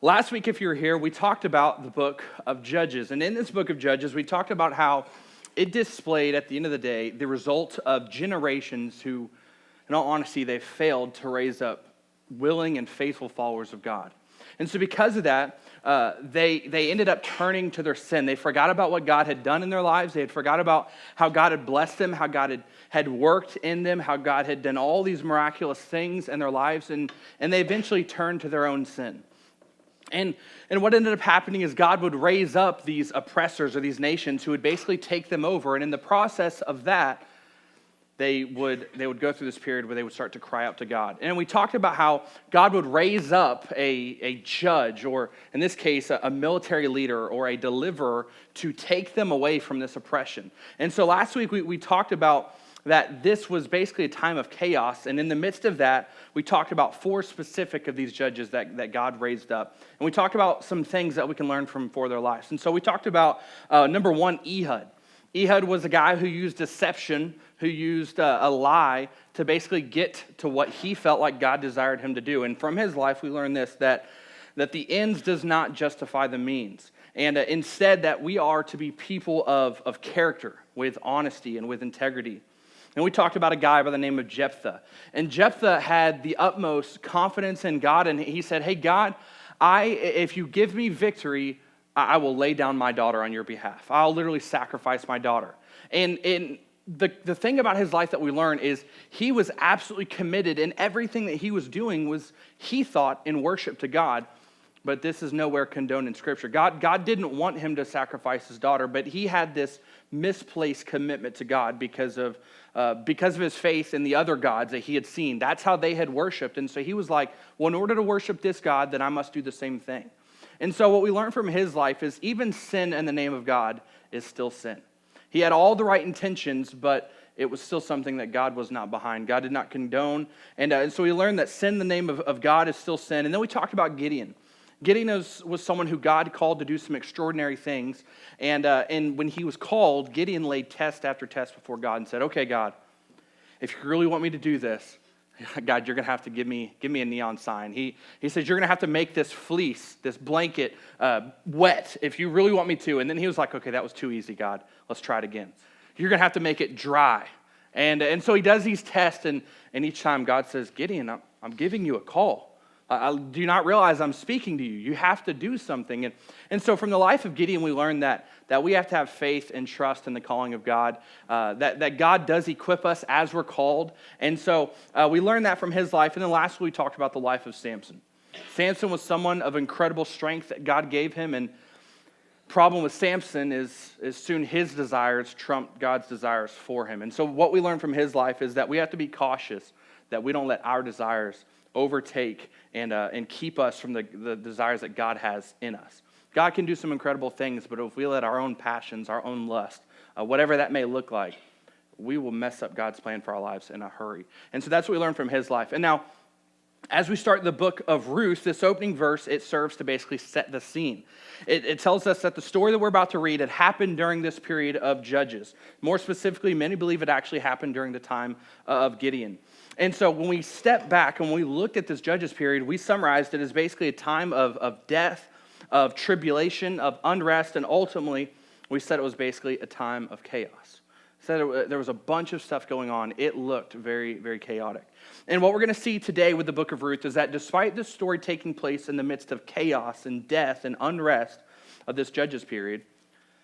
Last week, if you were here, we talked about the book of Judges. And in this book of Judges, we talked about how it displayed, at the end of the day, the result of generations who, in all honesty, they failed to raise up willing and faithful followers of God. And so because of that, they ended up turning to their sin. They forgot about what God had done in their lives. They had forgot about how God had blessed them, how God had worked in them, how God had done all these miraculous things in their lives. And they eventually turned to their own sin. And what ended up happening is God would raise up these oppressors or these nations who would basically take them over. And in the process of that, they would go through this period where they would start to cry out to God. And we talked about how God would raise up a judge, or in this case, a military leader or a deliverer, to take them away from this oppression. And so last week we talked about that this was basically a time of chaos. And in the midst of that, we talked about 4 specific of these judges that God raised up. And we talked about some things that we can learn from for their lives. And so we talked about, number 1, Ehud. Ehud was a guy who used deception, who used a lie to basically get to what he felt like God desired him to do. And from his life, we learned this, that the ends does not justify the means. And instead, that we are to be people of character, with honesty and with integrity. And we talked about a guy by the name of Jephthah. And Jephthah had the utmost confidence in God, and he said, hey, God, if you give me victory, I will lay down my daughter on your behalf. I'll literally sacrifice my daughter. And the thing about his life that we learn is he was absolutely committed, and everything that he was doing was, he thought, in worship to God. But this is nowhere condoned in Scripture. God didn't want him to sacrifice his daughter, but he had this misplaced commitment to God because of his faith in the other gods that he had seen. That's how they had worshipped. And so he was like, well, in order to worship this God, then I must do the same thing. And so what we learn from his life is even sin in the name of God is still sin. He had all the right intentions, but it was still something that God was not behind. God did not condone. And so we learned that sin in the name of God is still sin. And then we talked about Gideon. Gideon was someone who God called to do some extraordinary things. And when he was called, Gideon laid test after test before God and said, okay, God, if you really want me to do this, God, you're going to have to give me a neon sign. He says, you're going to have to make this fleece, this blanket, wet if you really want me to. And then he was like, okay, that was too easy, God. Let's try it again. You're going to have to make it dry. And so he does these tests, and each time God says, Gideon, I'm giving you a call. Do you not realize I'm speaking to you? You have to do something. And so from the life of Gideon, we learned that we have to have faith and trust in the calling of God, that God does equip us as we're called. And so we learned that from his life. And then lastly, we talked about the life of Samson. Samson was someone of incredible strength that God gave him. And problem with Samson is soon his desires trumped God's desires for him. And so what we learned from his life is that we have to be cautious that we don't let our desires overtake and keep us from the desires that God has in us. God can do some incredible things, but if we let our own passions, our own lust, whatever that may look like, we will mess up God's plan for our lives in a hurry. And so that's what we learned from his life. And now, as we start the book of Ruth, this opening verse, it serves to basically set the scene. It tells us that the story that we're about to read had happened during this period of Judges. More specifically, many believe it actually happened during the time of Gideon. And so when we step back and when we look at this Judges period, we summarized it as basically a time of death, of tribulation, of unrest, and ultimately, we said it was basically a time of chaos. Said there was a bunch of stuff going on. It looked very, very chaotic. And what we're going to see today with the book of Ruth is that despite this story taking place in the midst of chaos and death and unrest of this Judges period,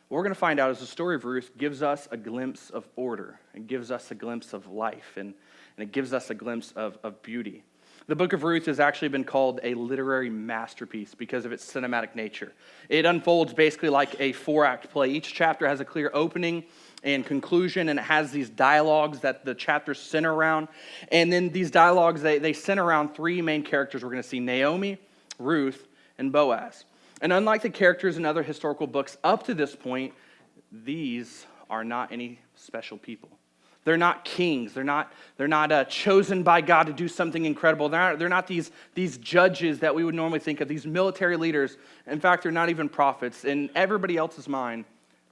what we're going to find out is the story of Ruth gives us a glimpse of order. It gives us a glimpse of life, and it gives us a glimpse of beauty. The book of Ruth has actually been called a literary masterpiece because of its cinematic nature. It unfolds basically like a 4-act play. Each chapter has a clear opening and conclusion, and it has these dialogues that the chapters center around. And then these dialogues, they center around 3 main characters. We're going to see Naomi, Ruth, and Boaz. And unlike the characters in other historical books up to this point, these are not any special people. They're not kings. They're not chosen by God to do something incredible. They're not these judges that we would normally think of, these military leaders. In fact, they're not even prophets. In everybody else's mind,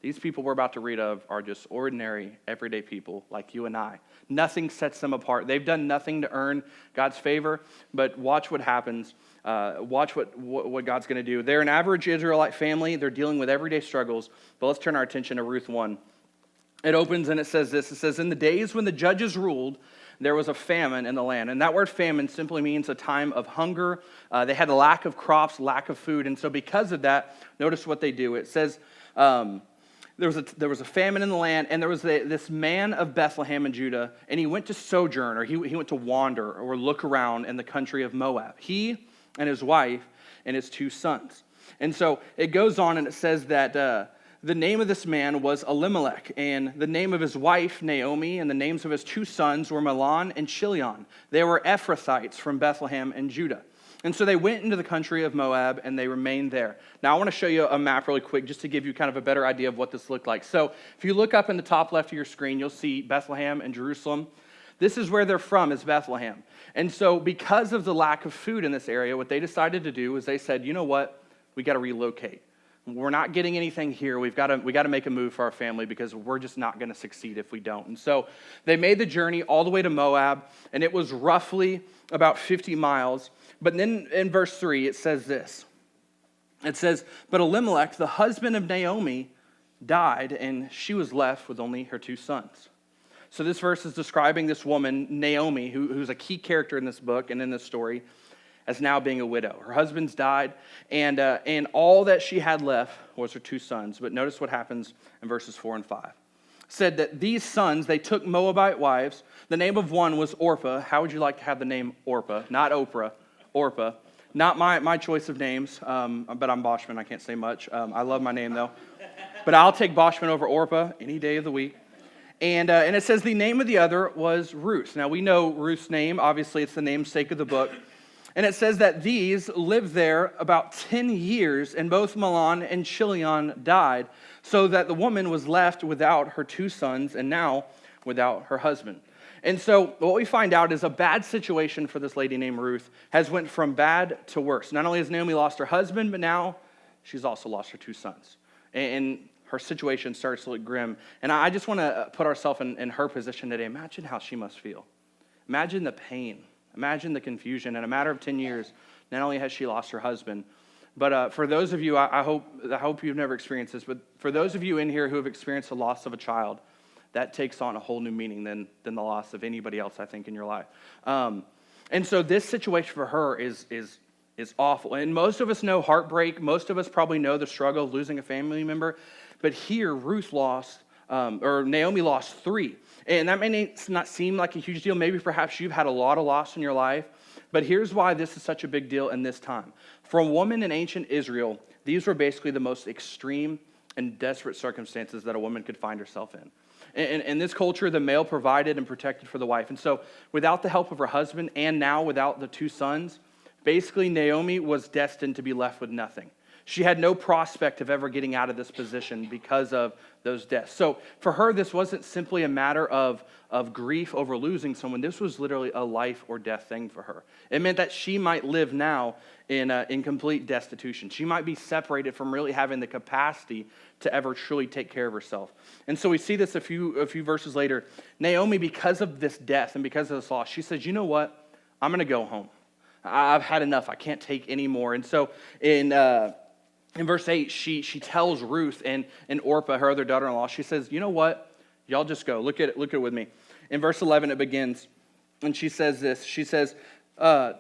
These people we're about to read of are just ordinary, everyday people like you and I. Nothing sets them apart. They've done nothing to earn God's favor, but watch what happens. Watch what God's going to do. They're an average Israelite family. They're dealing with everyday struggles. But let's turn our attention to Ruth 1. It opens and it says this. It says, in the days when the judges ruled, there was a famine in the land. And that word famine simply means a time of hunger. They had a lack of crops, lack of food. And so because of that, notice what they do. It says, there was a famine in the land, and there was this man of Bethlehem in Judah, and he went to sojourn, or he went to wander or look around in the country of Moab. He and his wife and his 2 sons. And so it goes on and it says that the name of this man was Elimelech, and the name of his wife, Naomi, and the names of his 2 sons were Mahlon and Chilion. They were Ephrathites from Bethlehem and Judah. And so they went into the country of Moab, and they remained there. Now, I want to show you a map really quick just to give you kind of a better idea of what this looked like. So if you look up in the top left of your screen, you'll see Bethlehem and Jerusalem. This is where they're from, is Bethlehem. And so because of the lack of food in this area, what they decided to do was they said, you know what, we got to relocate. We're not getting anything here. We got to make a move for our family because we're just not going to succeed if we don't. And so they made the journey all the way to Moab, and it was roughly about 50 miles. But then in verse 3, it says this. It says, but Elimelech, the husband of Naomi, died, and she was left with only her 2 sons. So this verse is describing this woman, Naomi, who's a key character in this book and in this story, as now being a widow. Her husband's died, and all that she had left was her 2 sons. But notice what happens in verses 4 and 5. It said that these sons, they took Moabite wives. The name of one was Orpah. How would you like to have the name Orpah? Not Oprah, Orpah. Not my choice of names, but I'm Boshman. I can't say much. I love my name, though. But I'll take Boshman over Orpah any day of the week. And it says the name of the other was Ruth. Now, we know Ruth's name. Obviously, it's the namesake of the book. And it says that these lived there about 10 years, and both Mahlon and Chilion died, so that the woman was left without her 2 sons and now without her husband. And so what we find out is a bad situation for this lady named Ruth has went from bad to worse. Not only has Naomi lost her husband, but now she's also lost her 2 sons. And her situation starts to look grim. And I just want to put ourselves in her position today. Imagine how she must feel. Imagine the pain. Imagine the confusion. In a matter of 10 years, not only has she lost her husband, but for those of you, I hope you've never experienced this, but for those of you in here who have experienced the loss of a child, that takes on a whole new meaning than the loss of anybody else, I think, in your life. And so this situation for her is awful. And most of us know heartbreak. Most of us probably know the struggle of losing a family member. But here, Naomi lost 3. And that may not seem like a huge deal. Maybe perhaps you've had a lot of loss in your life. But here's why this is such a big deal in this time. For a woman in ancient Israel, these were basically the most extreme and desperate circumstances that a woman could find herself in. In this culture, the male provided and protected for the wife. And so without the help of her husband and now without the 2 sons, basically Naomi was destined to be left with nothing. She had no prospect of ever getting out of this position because of those deaths. So for her, this wasn't simply a matter of grief over losing someone. This was literally a life or death thing for her. It meant that she might live now in complete destitution. She might be separated from really having the capacity to ever truly take care of herself. And so we see this a few verses later. Naomi, because of this death and because of this loss, she says, you know what? I'm going to go home. I've had enough. I can't take any more. And so in verse 8, she tells Ruth and Orpah, her other daughter-in-law, she says, you know what? Y'all just go. Look at it with me. In verse 11, it begins, and she says this. She says,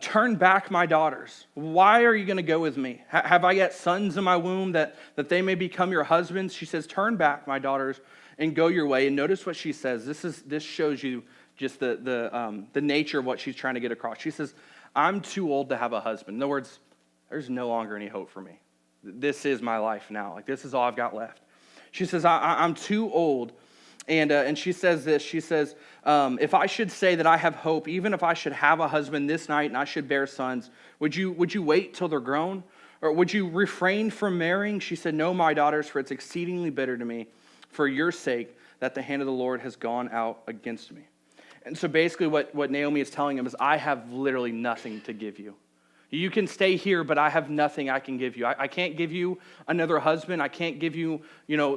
turn back, my daughters. Why are you going to go with me? Have I yet sons in my womb that they may become your husbands? She says, turn back, my daughters, and go your way. And notice what she says. This shows you just the nature of what she's trying to get across. She says, I'm too old to have a husband. In other words, there's no longer any hope for me. This is my life now. Like, this is all I've got left. She says, I'm too old. And she says this. She says, if I should say that I have hope, even if I should have a husband this night and I should bear sons, would you wait till they're grown? Or would you refrain from marrying? She said, no, my daughters, for it's exceedingly bitter to me for your sake that the hand of the Lord has gone out against me. And so basically what Naomi is telling him is, I have literally nothing to give you. You can stay here, but I have nothing I can give you. I can't give you another husband. I can't give you,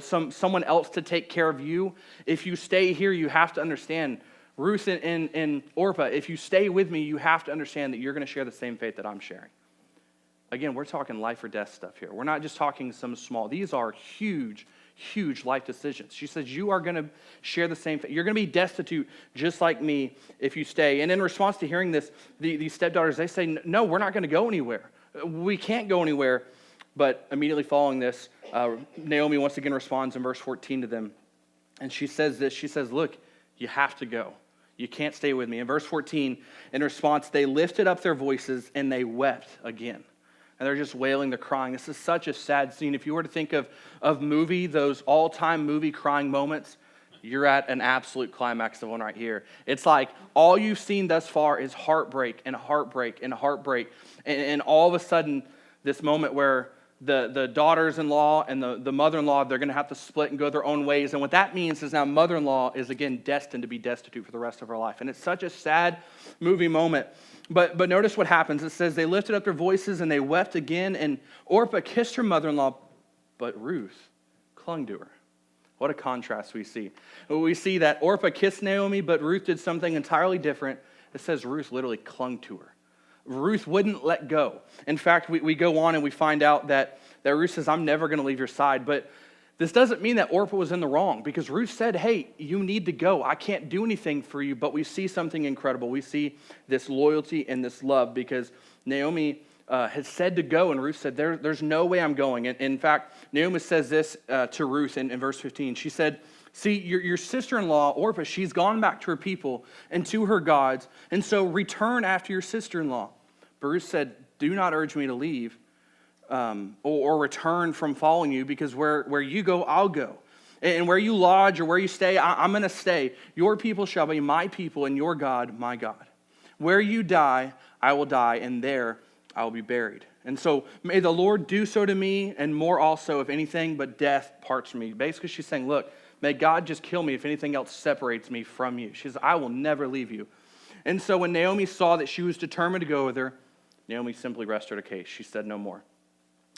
someone else to take care of you. If you stay here, you have to understand, Ruth and Orpah, if you stay with me, you have to understand that you're going to share the same faith that I'm sharing. Again, we're talking life or death stuff here. We're not just talking some small. These are huge, huge life decisions. She says, you are going to share the same faith. You're going to be destitute just like me if you stay. And in response to hearing this, these stepdaughters, they say, no, we're not going to go anywhere. We can't go anywhere. But immediately following this, Naomi once again responds in verse 14 to them. And she says this, she says, look, you have to go. You can't stay with me. In verse 14, in response, they lifted up their voices and they wept again. And they're just wailing, they're crying. This is such a sad scene. If you were to think of those all-time movie crying moments, you're at an absolute climax of one right here. It's like all you've seen thus far is heartbreak and heartbreak and heartbreak. And all of a sudden, this moment where the daughters-in-law and the mother-in-law, they're going to have to split and go their own ways. And what that means is now mother-in-law is, again, destined to be destitute for the rest of her life. And it's such a sad movie moment. But notice what happens. It says, they lifted up their voices and they wept again. And Orpah kissed her mother-in-law, but Ruth clung to her. What a contrast we see. We see that Orpah kissed Naomi, but Ruth did something entirely different. It says Ruth literally clung to her. Ruth wouldn't let go. In fact, we go on and we find out that Ruth says, I'm never going to leave your side. But this doesn't mean that Orpah was in the wrong, because Ruth said, hey, you need to go. I can't do anything for you. But we see something incredible. We see this loyalty and this love, because Naomi had said to go, and Ruth said, there's no way I'm going. And in fact, Naomi says this to Ruth in verse 15. She said, see, your sister-in-law, Orpah, she's gone back to her people and to her gods, and so return after your sister-in-law. But Ruth said, do not urge me to leave or return from following you, because where you go, I'll go. And where you lodge or where you stay, I'm going to stay. Your people shall be my people, and your God, my God. Where you die, I will die, and there I will be buried. And so may the Lord do so to me, and more also, if anything but death parts from me. Basically, she's saying, look, may God just kill me if anything else separates me from you. She says, I will never leave you. And so when Naomi saw that she was determined to go with her, Naomi simply rested her case. She said no more.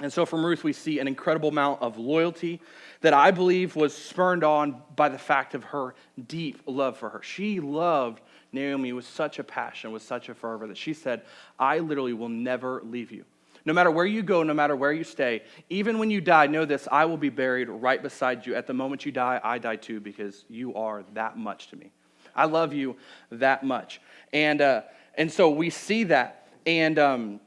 And so from Ruth, we see an incredible amount of loyalty that I believe was spurred on by the fact of her deep love for her. She loved Naomi with such a passion, with such a fervor, that she said, I literally will never leave you. No matter where you go, no matter where you stay, even when you die, know this, I will be buried right beside you. At the moment you die, I die too, because you are that much to me. I love you that much. And so we see that. And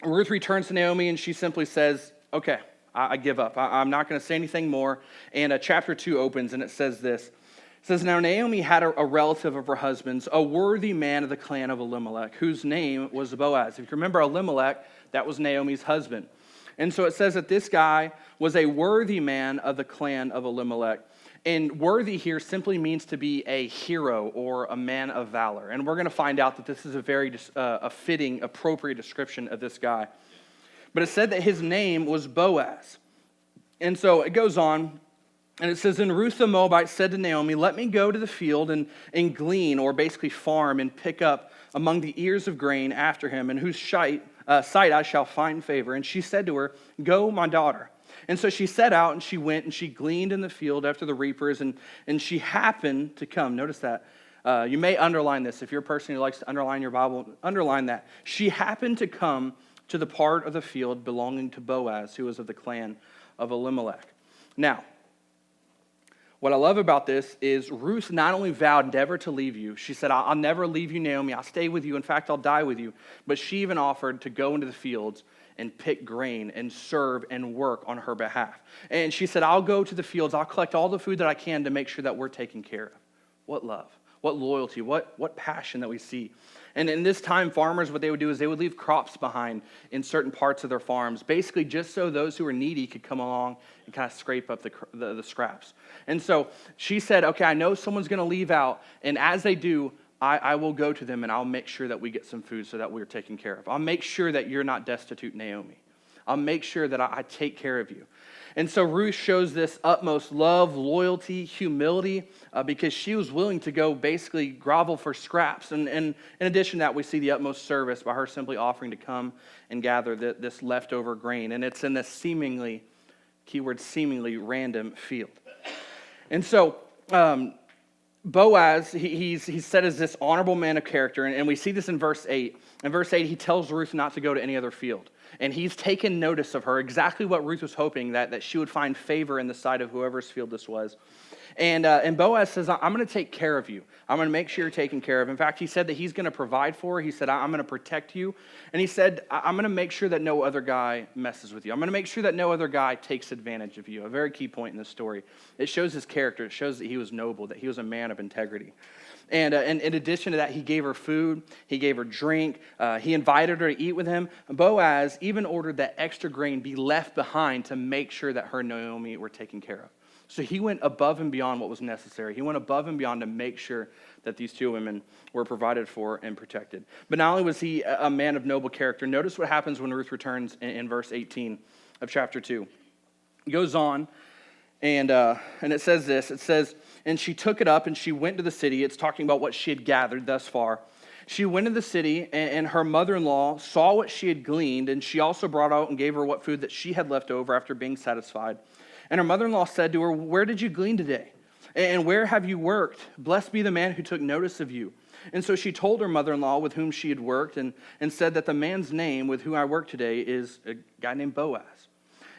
Ruth returns to Naomi, and she simply says, okay, I give up. I'm not going to say anything more. And chapter 2 opens, and it says this. It says, now Naomi had a relative of her husband's, a worthy man of the clan of Elimelech, whose name was Boaz. If you remember Elimelech, that was Naomi's husband. And so it says that this guy was a worthy man of the clan of Elimelech. And worthy here simply means to be a hero or a man of valor. And we're going to find out that this is a very fitting, appropriate description of this guy. But it said that his name was Boaz. And so it goes on, and it says, and Ruth the Moabite said to Naomi, let me go to the field and glean, or basically farm, and pick up among the ears of grain after him, in whose sight I shall find favor. And she said to her, go, my daughter. And so she set out, and she went, and she gleaned in the field after the reapers, and she happened to come. Notice that. You may underline this. If you're a person who likes to underline your Bible, underline that. She happened to come to the part of the field belonging to Boaz, who was of the clan of Elimelech. Now, what I love about this is Ruth not only vowed never to leave you. She said, I'll never leave you, Naomi. I'll stay with you. In fact, I'll die with you. But she even offered to go into the fields and pick grain and serve and work on her behalf. And she said, I'll go to the fields. I'll collect all the food that I can to make sure that we're taken care of. What love, what loyalty, what passion that we see. And in this time, farmers, what they would do is they would leave crops behind in certain parts of their farms, basically just so those who were needy could come along and kind of scrape up the scraps. And so she said, okay, I know someone's going to leave out, and as they do, I will go to them and I'll make sure that we get some food so that we're taken care of. I'll make sure that you're not destitute, Naomi. I'll make sure that I take care of you. And so Ruth shows this utmost love, loyalty, humility, because she was willing to go basically grovel for scraps. And in addition to that, we see the utmost service by her simply offering to come and gather this leftover grain. And it's in this seemingly, keyword seemingly, random field. And so Boaz, he's set as this honorable man of character, and we see this in verse 8. In verse 8, he tells Ruth not to go to any other field. And he's taken notice of her, exactly what Ruth was hoping, that she would find favor in the sight of whoever's field this was. And Boaz says, I'm going to take care of you. I'm going to make sure you're taken care of. In fact, he said that he's going to provide for her. He said, I'm going to protect you. And he said, I'm going to make sure that no other guy messes with you. I'm going to make sure that no other guy takes advantage of you. A very key point in this story. It shows his character. It shows that he was noble, that he was a man of integrity. And in addition to that, he gave her food, he gave her drink, he invited her to eat with him. Boaz even ordered that extra grain be left behind to make sure that her and Naomi were taken care of. So he went above and beyond what was necessary. He went above and beyond to make sure that these two women were provided for and protected. But not only was he a man of noble character, notice what happens when Ruth returns in verse 18 of chapter 2. It goes on, and it says this. It says, and she took it up and she went to the city. It's talking about what she had gathered thus far. She went to the city, and her mother-in-law saw what she had gleaned, and she also brought out and gave her what food that she had left over after being satisfied. And her mother-in-law said to her, where did you glean today? And where have you worked? Blessed be the man who took notice of you. And so she told her mother-in-law with whom she had worked and said that the man's name with whom I work today is a guy named Boaz.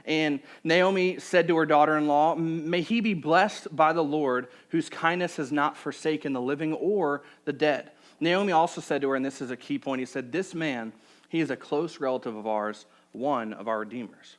And Naomi said to her daughter-in-law, may he be blessed by the Lord, whose kindness has not forsaken the living or the dead. Naomi also said to her, and this is a key point, he said, this man, he is a close relative of ours, one of our redeemers.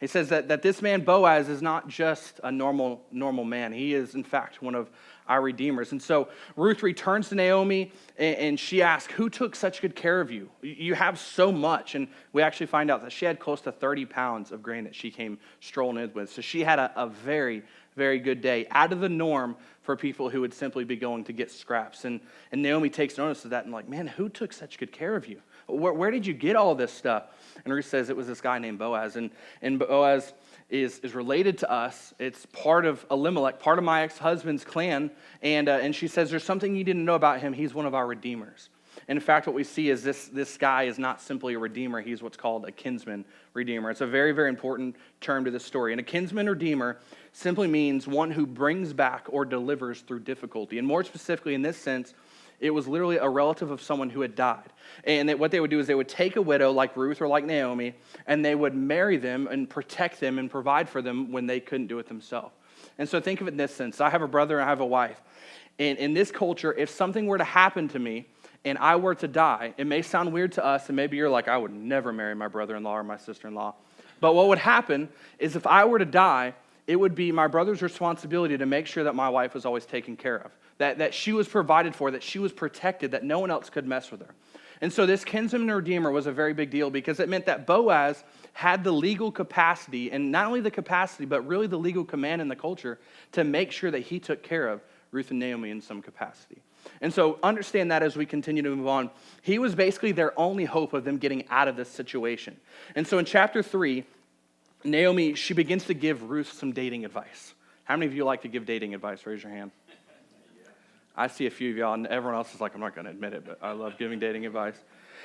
He says that this man, Boaz, is not just a normal man. He is, in fact, one of our redeemers. And so Ruth returns to Naomi, and she asks, who took such good care of you? You have so much. And we actually find out that she had close to 30 pounds of grain that she came strolling in with. So she had a very, very good day, out of the norm for people who would simply be going to get scraps. And Naomi takes notice of that and like, man, who took such good care of you? Where did you get all this stuff? And Ruth says it was this guy named Boaz. And Boaz is related to us. It's part of Elimelech, part of my ex-husband's clan. And she says there's something you didn't know about him. He's one of our redeemers. And in fact, what we see is this guy is not simply a redeemer. He's what's called a kinsman redeemer. It's a very, very important term to this story. And a kinsman redeemer simply means one who brings back or delivers through difficulty. And more specifically in this sense, it was literally a relative of someone who had died. And what they would do is they would take a widow like Ruth or like Naomi, and they would marry them and protect them and provide for them when they couldn't do it themselves. And so think of it in this sense. I have a brother and I have a wife. And in this culture, if something were to happen to me and I were to die, it may sound weird to us, and maybe you're like, I would never marry my brother-in-law or my sister-in-law. But what would happen is if I were to die, it would be my brother's responsibility to make sure that my wife was always taken care of, that she was provided for, that she was protected, that no one else could mess with her. And so this kinsman redeemer was a very big deal because it meant that Boaz had the legal capacity, and not only the capacity, but really the legal command in the culture to make sure that he took care of Ruth and Naomi in some capacity. And so understand that as we continue to move on. He was basically their only hope of them getting out of this situation. And so in chapter 3, Naomi, she begins to give Ruth some dating advice. How many of you like to give dating advice? Raise your hand. I see a few of y'all, and everyone else is like, I'm not going to admit it, but I love giving dating advice.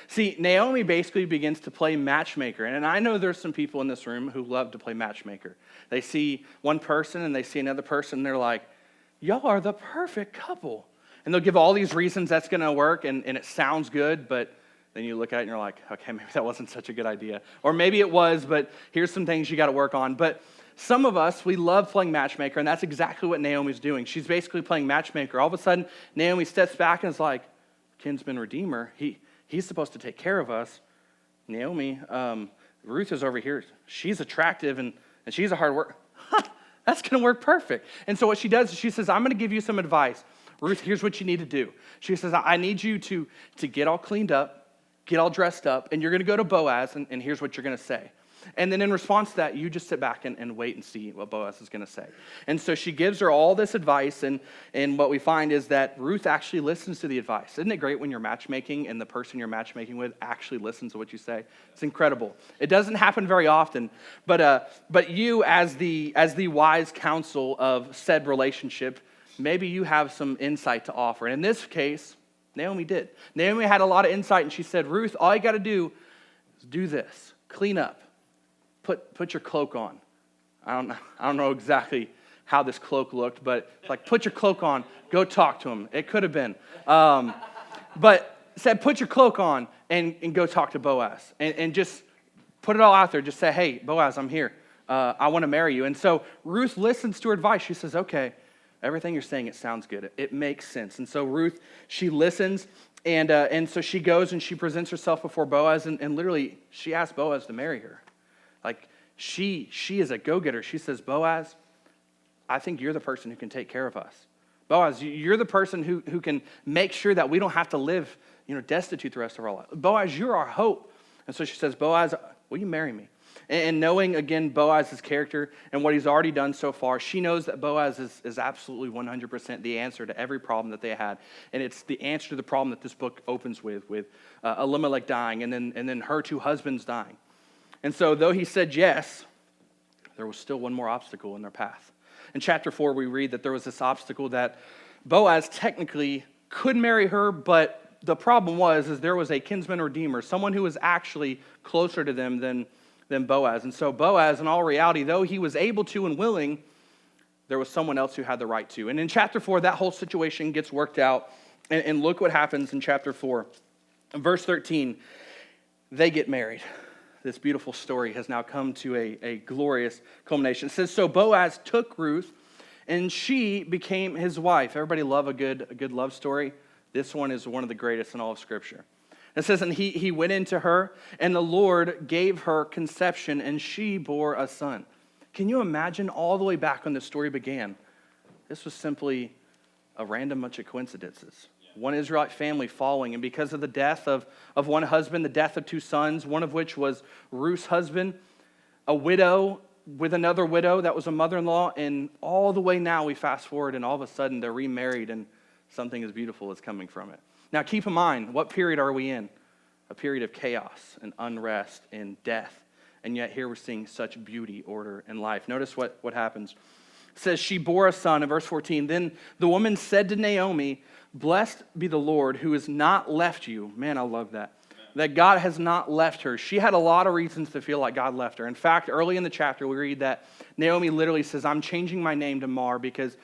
See, Naomi basically begins to play matchmaker, and I know there's some people in this room who love to play matchmaker. They see one person, and they see another person, and they're like, y'all are the perfect couple. And they'll give all these reasons that's going to work, and it sounds good, but then you look at it, and you're like, okay, maybe that wasn't such a good idea. Or maybe it was, but here's some things you got to work on. But some of us, we love playing matchmaker, and that's exactly what Naomi's doing. She's basically playing matchmaker. All of a sudden, Naomi steps back and is like, kinsman redeemer, he's supposed to take care of us. Naomi, Ruth is over here. She's attractive, and she's a hard worker. That's going to work perfect. And so what she does is she says, I'm going to give you some advice. Ruth, here's what you need to do. She says, I need you to get all cleaned up, get all dressed up, and you're going to go to Boaz, and here's what you're going to say. And then in response to that, you just sit back and wait and see what Boaz is going to say. And so she gives her all this advice, and what we find is that Ruth actually listens to the advice. Isn't it great when you're matchmaking and the person you're matchmaking with actually listens to what you say? It's incredible. It doesn't happen very often, but you as the wise counsel of said relationship, maybe you have some insight to offer. And in this case, Naomi did. Naomi had a lot of insight, and she said, Ruth, all you got to do is do this. Clean up. Put your cloak on. I don't know exactly how this cloak looked, but like, put your cloak on, go talk to him. It could have been. But said, put your cloak on and go talk to Boaz. And just put it all out there. Just say, hey, Boaz, I'm here. I want to marry you. And so Ruth listens to her advice. She says, okay, everything you're saying, it sounds good. It makes sense. And so Ruth, she listens, and so she goes and she presents herself before Boaz, and literally she asks Boaz to marry her. Like, she is a go-getter. She says, Boaz, I think you're the person who can take care of us. Boaz, you're the person who can make sure that we don't have to live, destitute the rest of our life. Boaz, you're our hope. And so she says, Boaz, will you marry me? And knowing, again, Boaz's character and what he's already done so far, she knows that Boaz is absolutely 100% the answer to every problem that they had. And it's the answer to the problem that this book opens with Elimelech dying and then her two husbands dying. And so though he said yes, there was still one more obstacle in their path. In chapter 4, we read that there was this obstacle that Boaz technically could marry her, but the problem is there was a kinsman redeemer, someone who was actually closer to them than Boaz. And so Boaz, in all reality, though he was able to and willing, there was someone else who had the right to. And in chapter 4, that whole situation gets worked out. And look what happens in chapter 4. In verse 13, they get married. This beautiful story has now come to a glorious culmination. It says, so Boaz took Ruth, and she became his wife. Everybody love a good love story? This one is one of the greatest in all of Scripture. It says, and he went into her, and the Lord gave her conception, and she bore a son. Can you imagine all the way back when the story began? This was simply a random bunch of coincidences. One Israelite family following, and because of the death of one husband, the death of two sons, one of which was Ruth's husband, a widow with another widow that was a mother-in-law, and all the way now we fast forward, and all of a sudden they're remarried, and something as beautiful is coming from it. Now keep in mind, what period are we in? A period of chaos and unrest and death, and yet here we're seeing such beauty, order, and life. Notice what happens. It says, she bore a son, in verse 14, then the woman said to Naomi, blessed be the Lord who has not left you. Man, I love that. That God has not left her. She had a lot of reasons to feel like God left her. In fact, early in the chapter, we read that Naomi literally says, I'm changing my name to Mar because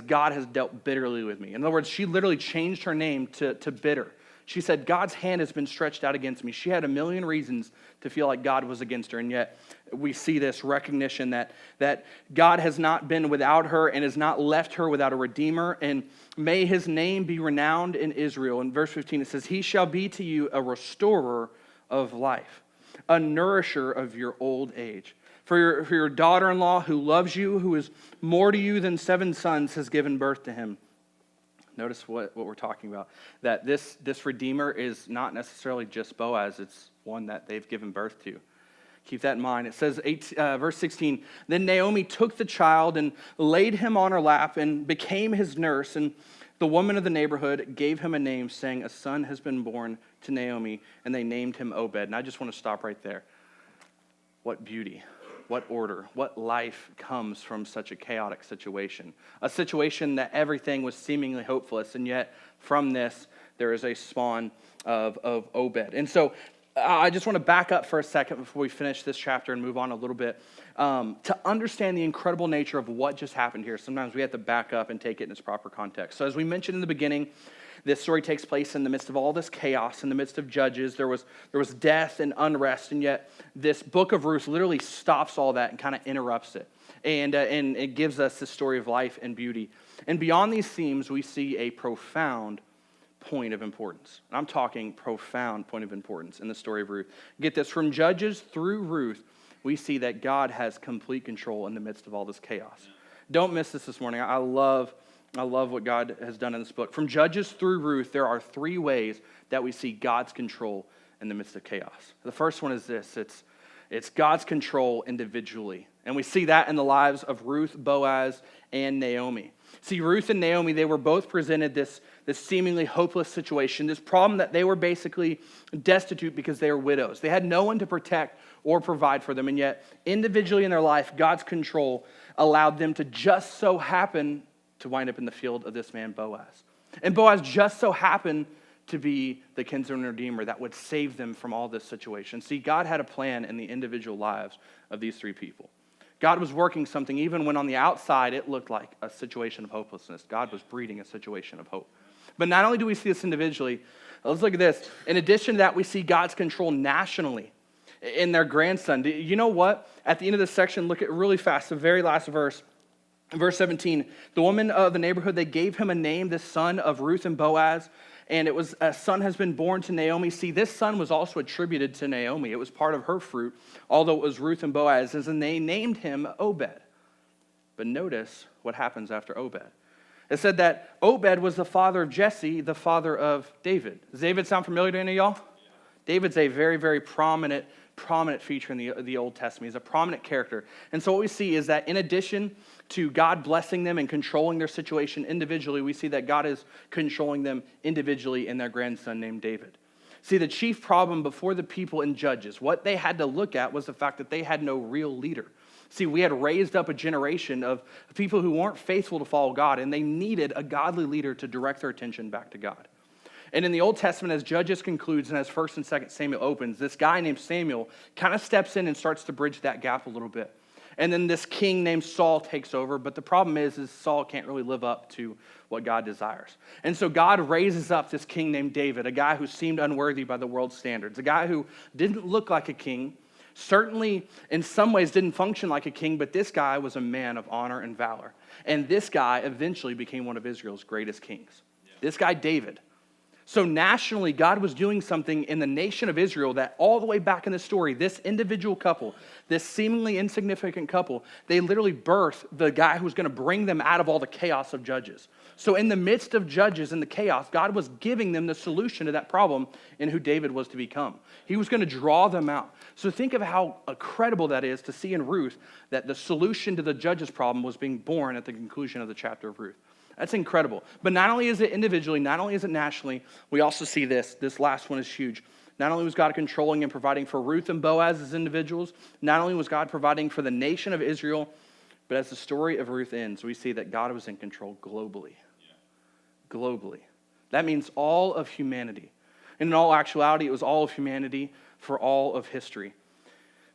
God has dealt bitterly with me. In other words, she literally changed her name to bitter. She said, God's hand has been stretched out against me. She had a million reasons to feel like God was against her, and yet we see this recognition that God has not been without her and has not left her without a redeemer, and may his name be renowned in Israel. In verse 15 it says, he shall be to you a restorer of life, a nourisher of your old age. For your daughter-in-law who loves you, who is more to you than 7 sons, has given birth to him. Notice what we're talking about, that this Redeemer is not necessarily just Boaz, it's one that they've given birth to. Keep that in mind. It says, verse 16, then Naomi took the child and laid him on her lap and became his nurse, and the woman of the neighborhood gave him a name, saying, a son has been born to Naomi, and they named him Obed. And I just want to stop right there. What beauty. What order, what life comes from such a chaotic situation. A situation that everything was seemingly hopeless, and yet from this, there is a spawn of Obed. And so I just want to back up for a second before we finish this chapter and move on a little bit. To understand the incredible nature of what just happened here, sometimes we have to back up and take it in its proper context. So as we mentioned in the beginning, this story takes place in the midst of all this chaos, in the midst of Judges. There was death and unrest, and yet this book of Ruth literally stops all that and kind of interrupts it. And it gives us the story of life and beauty. And beyond these themes, we see a profound point of importance. And I'm talking profound point of importance in the story of Ruth. Get this, from Judges through Ruth, we see that God has complete control in the midst of all this chaos. Don't miss this morning. I love what God has done in this book. From Judges through Ruth, there are 3 ways that we see God's control in the midst of chaos. The first one is this. It's God's control individually. And we see that in the lives of Ruth, Boaz, and Naomi. See, Ruth and Naomi, they were both presented this seemingly hopeless situation, this problem that they were basically destitute because they were widows. They had no one to protect or provide for them, and yet individually in their life, God's control allowed them to just so happen to wind up in the field of this man, Boaz. And Boaz just so happened to be the kinsman redeemer that would save them from all this situation. See, God had a plan in the individual lives of these three people. God was working something even when on the outside it looked like a situation of hopelessness. God was breeding a situation of hope. But not only do we see this individually, let's look at this. In addition to that, we see God's control nationally in their grandson. You know what? At the end of this section, look at really fast, the very last verse. Verse 17, the woman of the neighborhood, they gave him a name, the son of Ruth and Boaz, and it was a son has been born to Naomi. See, this son was also attributed to Naomi. It was part of her fruit, although it was Ruth and Boaz's, and they named him Obed. But notice what happens after Obed. It said that Obed was the father of Jesse, the father of David. Does David sound familiar to any of y'all? Yeah. David's a very, very prominent feature in the Old Testament. He's a prominent character. And so what we see is that in addition to God blessing them and controlling their situation individually, we see that God is controlling them individually in their grandson named David. See, the chief problem before the people in Judges, what they had to look at was the fact that they had no real leader. See, we had raised up a generation of people who weren't faithful to follow God, and they needed a godly leader to direct their attention back to God. And in the Old Testament, as Judges concludes and as 1st and 2nd Samuel opens, this guy named Samuel kind of steps in and starts to bridge that gap a little bit. And then this king named Saul takes over, but the problem is Saul can't really live up to what God desires. And so God raises up this king named David, a guy who seemed unworthy by the world's standards, a guy who didn't look like a king, certainly in some ways didn't function like a king, but this guy was a man of honor and valor. And this guy eventually became one of Israel's greatest kings. Yeah. This guy, David. So nationally, God was doing something in the nation of Israel that all the way back in the story, this individual couple, this seemingly insignificant couple, they literally birthed the guy who was going to bring them out of all the chaos of Judges. So in the midst of Judges and the chaos, God was giving them the solution to that problem in who David was to become. He was going to draw them out. So think of how incredible that is to see in Ruth that the solution to the Judges problem was being born at the conclusion of the chapter of Ruth. That's incredible. But not only is it individually, not only is it nationally, we also see this. This last one is huge. Not only was God controlling and providing for Ruth and Boaz as individuals, not only was God providing for the nation of Israel, but as the story of Ruth ends, we see that God was in control globally. Yeah. Globally. That means all of humanity. And in all actuality, it was all of humanity for all of history.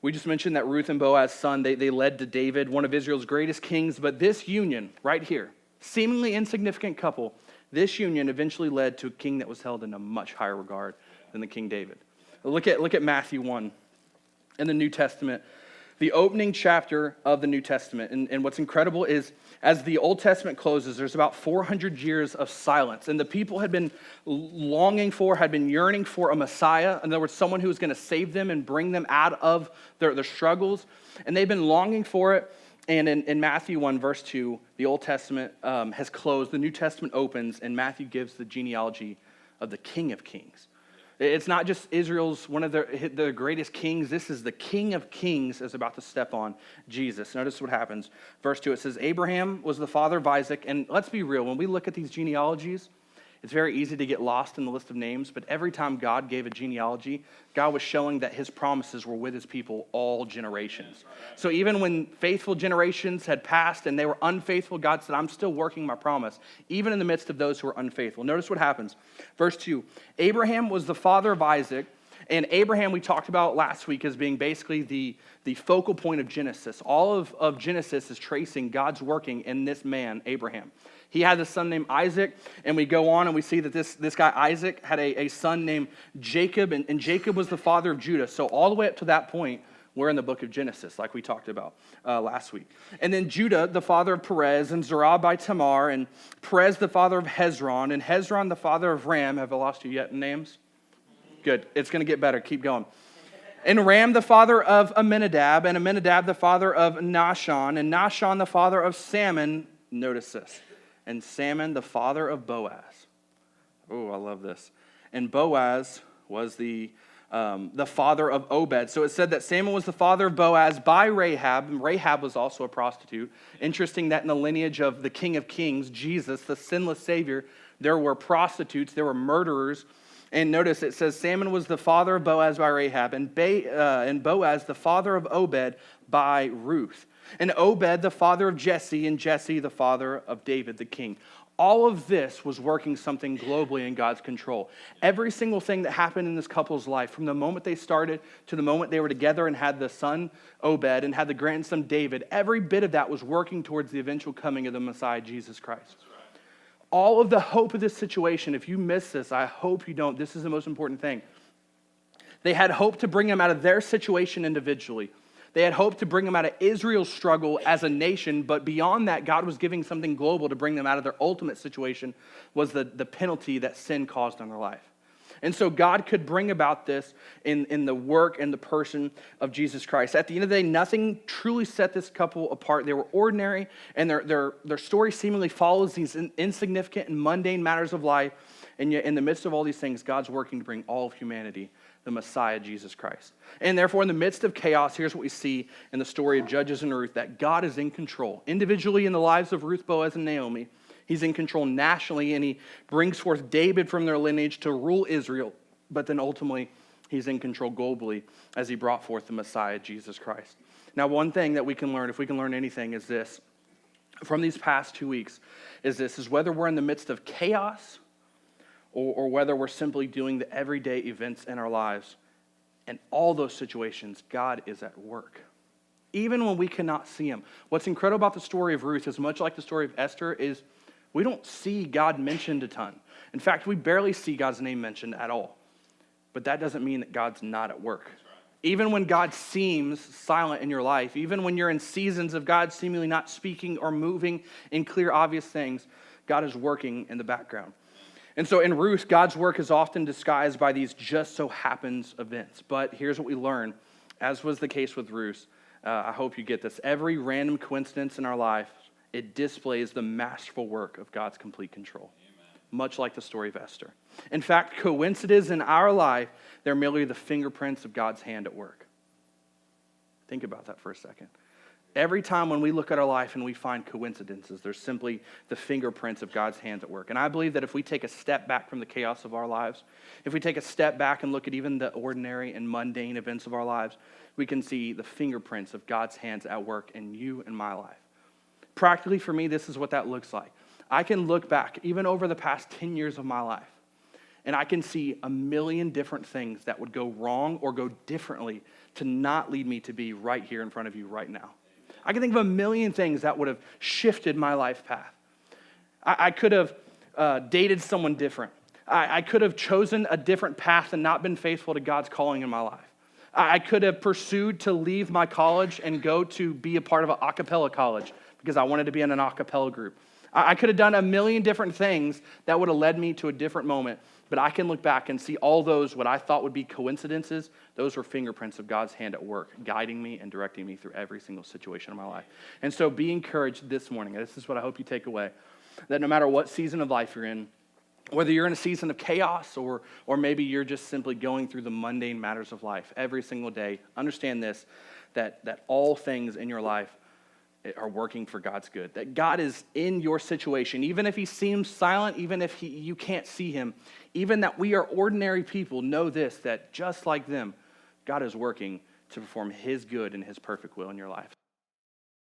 We just mentioned that Ruth and Boaz's son, they led to David, one of Israel's greatest kings, but this union right here, seemingly insignificant couple, this union eventually led to a king that was held in a much higher regard than the King David. Look at Matthew 1 in the New Testament, the opening chapter of the New Testament. And what's incredible is as the Old Testament closes, there's about 400 years of silence. And the people had been longing for, had been yearning for a Messiah. In other words, someone who was going to save them and bring them out of their struggles. And they've been longing for it. And in Matthew 1, verse 2, the Old Testament has closed. The New Testament opens, and Matthew gives the genealogy of the King of Kings. It's not just Israel's, one of their greatest kings. This is the King of Kings is about to step on, Jesus. Notice what happens. Verse 2, it says, Abraham was the father of Isaac. And let's be real, when we look at these genealogies, it's very easy to get lost in the list of names, but every time God gave a genealogy, God was showing that his promises were with his people all generations. So even when faithful generations had passed and they were unfaithful, God said, I'm still working my promise, even in the midst of those who are unfaithful. Notice what happens. Verse 2, Abraham was the father of Isaac, and Abraham we talked about last week as being basically the focal point of Genesis. All of Genesis is tracing God's working in this man, Abraham. He had a son named Isaac, and we go on and we see that this guy Isaac had a son named Jacob, and Jacob was the father of Judah. So all the way up to that point, we're in the book of Genesis, like we talked about last week. And then Judah, the father of Perez, and Zerah by Tamar, and Perez, the father of Hezron, and Hezron, the father of Ram. Have I lost you yet in names? Good. It's going to get better. Keep going. And Ram, the father of Amminadab, and Amminadab, the father of Nahshon, and Nahshon, the father of Salmon. Notice this. And Salmon, the father of Boaz. Oh, I love this. And Boaz was the the father of Obed. So it said that Salmon was the father of Boaz by Rahab, and Rahab was also a prostitute. Interesting that in the lineage of the King of Kings, Jesus, the sinless Savior, there were prostitutes, there were murderers. And notice it says Salmon was the father of Boaz by Rahab, and Boaz the father of Obed by Ruth. And Obed the father of Jesse, and Jesse the father of David the king. All of this was working something globally in God's control. Every single thing that happened in this couple's life, from the moment they started to the moment they were together and had the son Obed and had the grandson David, every bit of that was working towards the eventual coming of the Messiah, Jesus Christ. All of the hope of this situation, if you miss this, I hope you don't. This is the most important thing. They had hope to bring him out of their situation individually. They had hoped to bring them out of Israel's struggle as a nation, but beyond that, God was giving something global to bring them out of their ultimate situation, was the penalty that sin caused on their life. And so God could bring about this in the work and the person of Jesus Christ. At the end of the day, nothing truly set this couple apart. They were ordinary, and their story seemingly follows these insignificant and mundane matters of life. And yet, in the midst of all these things, God's working to bring all of humanity the Messiah, Jesus Christ. And therefore, in the midst of chaos, here's what we see in the story of Judges and Ruth, that God is in control. Individually in the lives of Ruth, Boaz, and Naomi, he's in control nationally, and he brings forth David from their lineage to rule Israel. But then ultimately, he's in control globally as he brought forth the Messiah, Jesus Christ. Now, one thing that we can learn, if we can learn anything, is this. From these past 2 weeks, is whether we're in the midst of chaos or whether we're simply doing the everyday events in our lives, in all those situations, God is at work. Even when we cannot see him. What's incredible about the story of Ruth is much like the story of Esther is we don't see God mentioned a ton. In fact, we barely see God's name mentioned at all. But that doesn't mean that God's not at work. Even when God seems silent in your life, even when you're in seasons of God seemingly not speaking or moving in clear, obvious things, God is working in the background. And so in Ruth, God's work is often disguised by these just so happens events. But here's what we learn, as was the case with Ruth. I hope you get this. Every random coincidence in our life, it displays the masterful work of God's complete control. Amen. Much like the story of Esther. In fact, coincidences in our life, they're merely the fingerprints of God's hand at work. Think about that for a second. Every time when we look at our life and we find coincidences, there's simply the fingerprints of God's hands at work. And I believe that if we take a step back from the chaos of our lives, if we take a step back and look at even the ordinary and mundane events of our lives, we can see the fingerprints of God's hands at work in you and my life. Practically for me, this is what that looks like. I can look back, even over the past 10 years of my life, and I can see a million different things that would go wrong or go differently to not lead me to be right here in front of you right now. I can think of a million things that would have shifted my life path. I could have dated someone different. I could have chosen a different path and not been faithful to God's calling in my life. I could have pursued to leave my college and go to be a part of an a cappella college because I wanted to be in an a cappella group. I could have done a million different things that would have led me to a different moment. But I can look back and see all those, what I thought would be coincidences, those were fingerprints of God's hand at work, guiding me and directing me through every single situation of my life. And so be encouraged this morning. This is what I hope you take away, that no matter what season of life you're in, whether you're in a season of chaos or maybe you're just simply going through the mundane matters of life every single day, understand this, that all things in your life are working for God's good, that God is in your situation, even if he seems silent, even if you can't see him, even that we are ordinary people, know this, that just like them, God is working to perform his good and his perfect will in your life.